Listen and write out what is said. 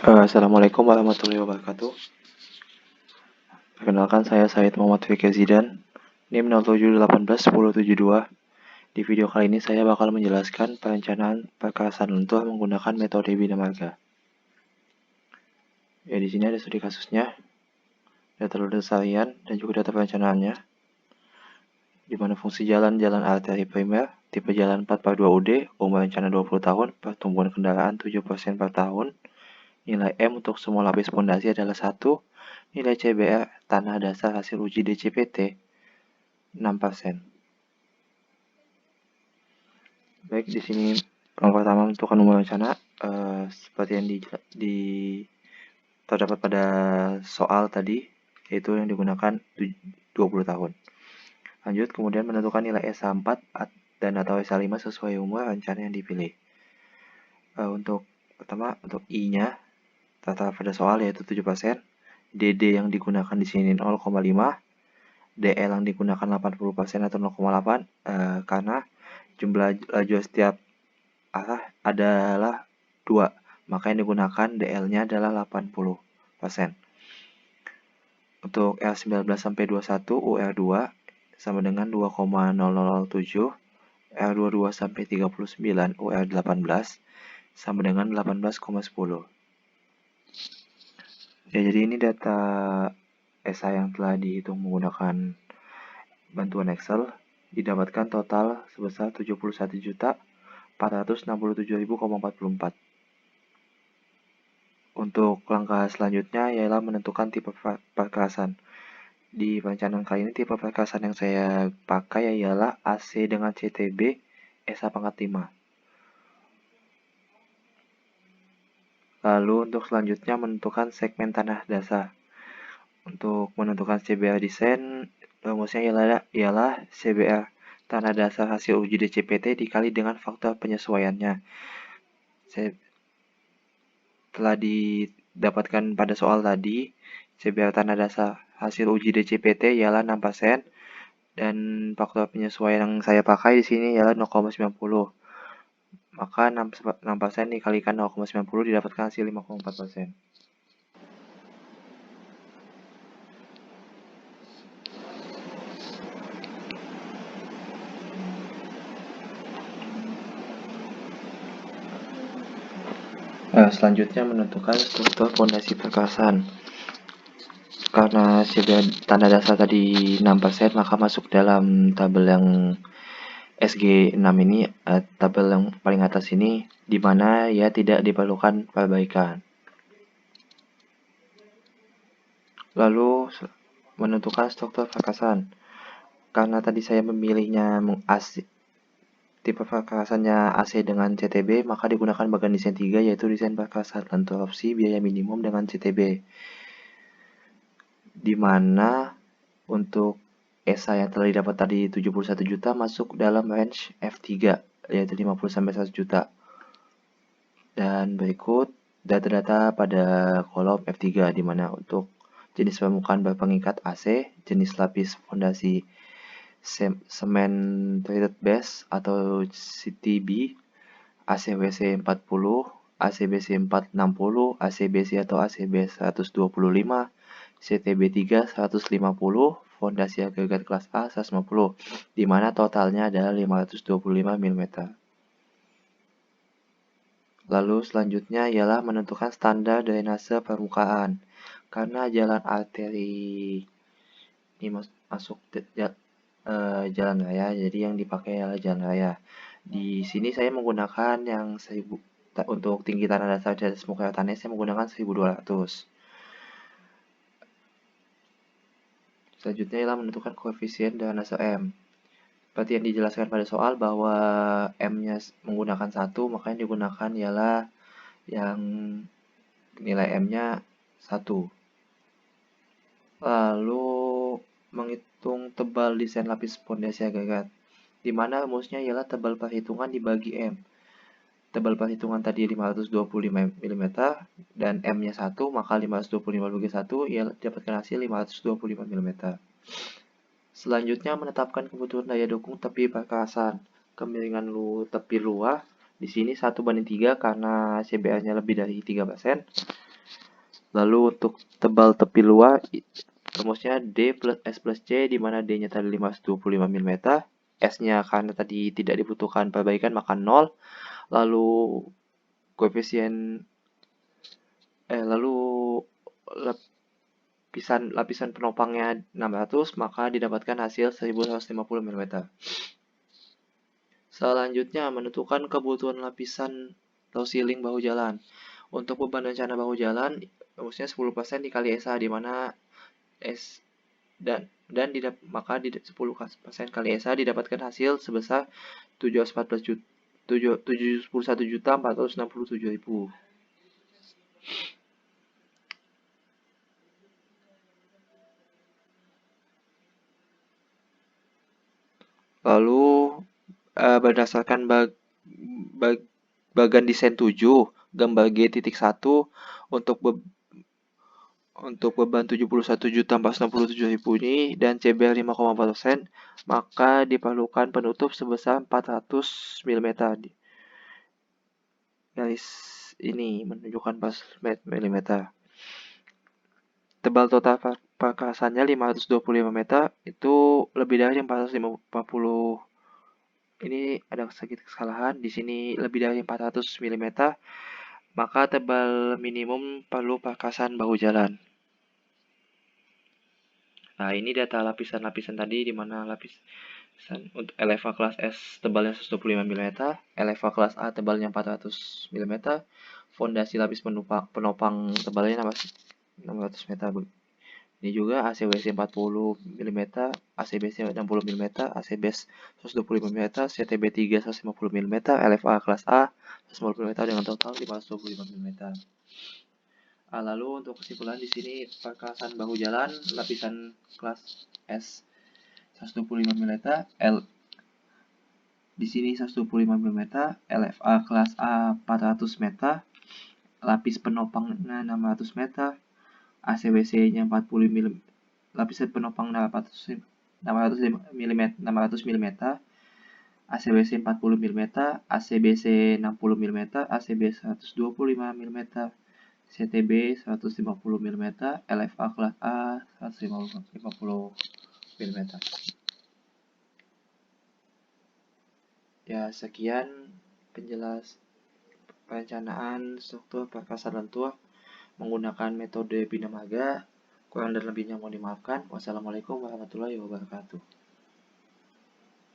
Assalamualaikum warahmatullahi wabarakatuh. Perkenalkan saya Said Muhammad Fikri Zidan, NIM 07181072. Di video kali ini saya bakal menjelaskan perencanaan perkerasan lentur menggunakan metode bina marga. Ya, di sini ada studi kasusnya, data ludas harian, dan juga data perencanaannya. Di mana fungsi jalan arteri primer, tipe jalan 4/2 UD, umur rencana 20 tahun, pertumbuhan kendaraan 7% per tahun. Nilai M untuk semua lapis pondasi adalah 1, nilai CBR tanah dasar hasil uji DCPT 6%. Baik, di sini yang pertama menentukan umur rencana seperti yang terdapat pada soal tadi, yaitu yang digunakan 20 tahun. Lanjut, kemudian menentukan nilai SA4 dan atau SA5 sesuai umur rencana yang dipilih. Untuk pertama, untuk I-nya tertera pada soal yaitu 7%, DD yang digunakan di sini 0,5, DL yang digunakan 80% atau 0,8 karena jumlah lajur setiap arah adalah 2, maka yang digunakan DL-nya adalah 80%. Untuk R19 sampai 21 UR2 sama dengan 2,0007, R22 sampai 39 UR18 sama dengan 18,10. Ya, jadi ini data SA yang telah dihitung menggunakan bantuan Excel, didapatkan total sebesar 71.467.044. Untuk langkah selanjutnya ialah menentukan tipe perkerasan. Di perencanaan kali ini tipe perkerasan yang saya pakai ialah AC dengan CTB SA pangkat 5. Lalu untuk selanjutnya menentukan segmen tanah dasar. Untuk menentukan CBR desain, rumusnya ialah CBR tanah dasar hasil uji DCPT dikali dengan faktor penyesuaiannya. Telah didapatkan pada soal tadi, CBR tanah dasar hasil uji DCPT ialah 6% dan faktor penyesuaian yang saya pakai di sini ialah 0,90. Maka 6% dikalikan 0,90 didapatkan hasil 5,4%. Selanjutnya menentukan struktur fondasi perkerasan. Karena CBR tanah dasar tadi 6%, maka masuk dalam tabel yang SG6 ini, tabel yang paling atas ini, di mana ya tidak diperlukan perbaikan. Lalu menentukan struktur perkerasan. Karena tadi saya memilihnya tipe perkerasannya AC dengan CTB, maka digunakan bagian desain 3 yaitu desain perkerasan lentur opsi biaya minimum dengan CTB. Di mana untuk SA yang telah didapat tadi 71 juta masuk dalam range F3 yaitu 50 sampai 100 juta. Dan berikut data-data pada kolom F3 di mana untuk jenis permukaan berpengikat AC, jenis lapis fondasi semen treated base atau CTB, ACBC 40, ACBC 460, ACBC atau ACB 125, CTB 3 150, fondasi agregat kelas A 150, di mana totalnya adalah 525 mm. Lalu selanjutnya ialah menentukan standar drainase permukaan. Karena jalan arteri ini masuk jalan raya, jadi yang dipakai adalah jalan raya. Di sini saya menggunakan yang 1000 untuk tinggi tanah dasar di atas muka air tanah saya menggunakan 1200. Selanjutnya ialah menentukan koefisien drainase M. Seperti yang dijelaskan pada soal bahwa M-nya menggunakan 1, maka yang digunakan ialah yang nilai M-nya 1. Lalu menghitung tebal desain lapis fondasi agregat, di mana rumusnya ialah tebal perhitungan dibagi M. Tebal perhitungan tadi 525 mm dan M-nya 1, maka 525 bagi 1 ia dapatkan hasil 525 mm. Selanjutnya menetapkan kebutuhan daya dukung tepi perkerasan. Kemiringan tepi luar di sini 1:3 karena CBR-nya lebih dari 3%. Lalu untuk tebal tepi luar, rumusnya D plus S plus C, di mana D-nya tadi 525 mm, S-nya karena tadi tidak dibutuhkan perbaikan maka 0, lalu koefisien lalu lapisan penopangnya 600, maka didapatkan hasil 1150 mm. Selanjutnya, menentukan kebutuhan lapisan atau ceiling bahu jalan. Untuk beban rencana bahu jalan, rumusnya 10% dikali SA, di mana S maka 10% kali SA didapatkan hasil sebesar 71.467.000. Lalu berdasarkan bagan desain 7, gambar G.1 untuk beban 71.467.000 ini dan CBR 5,4%, maka diperlukan penutup sebesar 400 mm. Garis ini menunjukkan 400 mm. Tebal total perkerasannya 525 meter, itu lebih dari 450. Ini ada sedikit kesalahan, di sini lebih dari 400 mm, maka tebal minimum perlu perkerasan bahu jalan. Nah, ini data lapisan-lapisan tadi, di mana lapisan untuk LFA kelas S tebalnya 125 mm, LFA kelas A tebalnya 400 mm, fondasi lapis penopang tebalnya 600 meter. Ini juga ACWC 40 mm, ACBC 60 mm, ACBS 125 mm, CTB 3 150 mm, LFA kelas A 150 mm dengan total 525 mm. Lalu untuk kesimpulan, di sini perkerasan bahu jalan lapisan kelas S 125 mm, di sini 125 mm, LFA kelas A 400 meter, lapis penopangnya 600 meter, ACWC-nya 40 mm, lapisan penopang 600 mm, ACWC 40 mm, ACBC 60 mm, ACB 125 mm, CTB 150 mm, LFA kelas A 150 mm. Ya, sekian penjelas perencanaan struktur perkerasan lentur menggunakan metode Bina Marga. Kurang dan lebihnya mohon dimaafkan. Wassalamualaikum warahmatullahi wabarakatuh.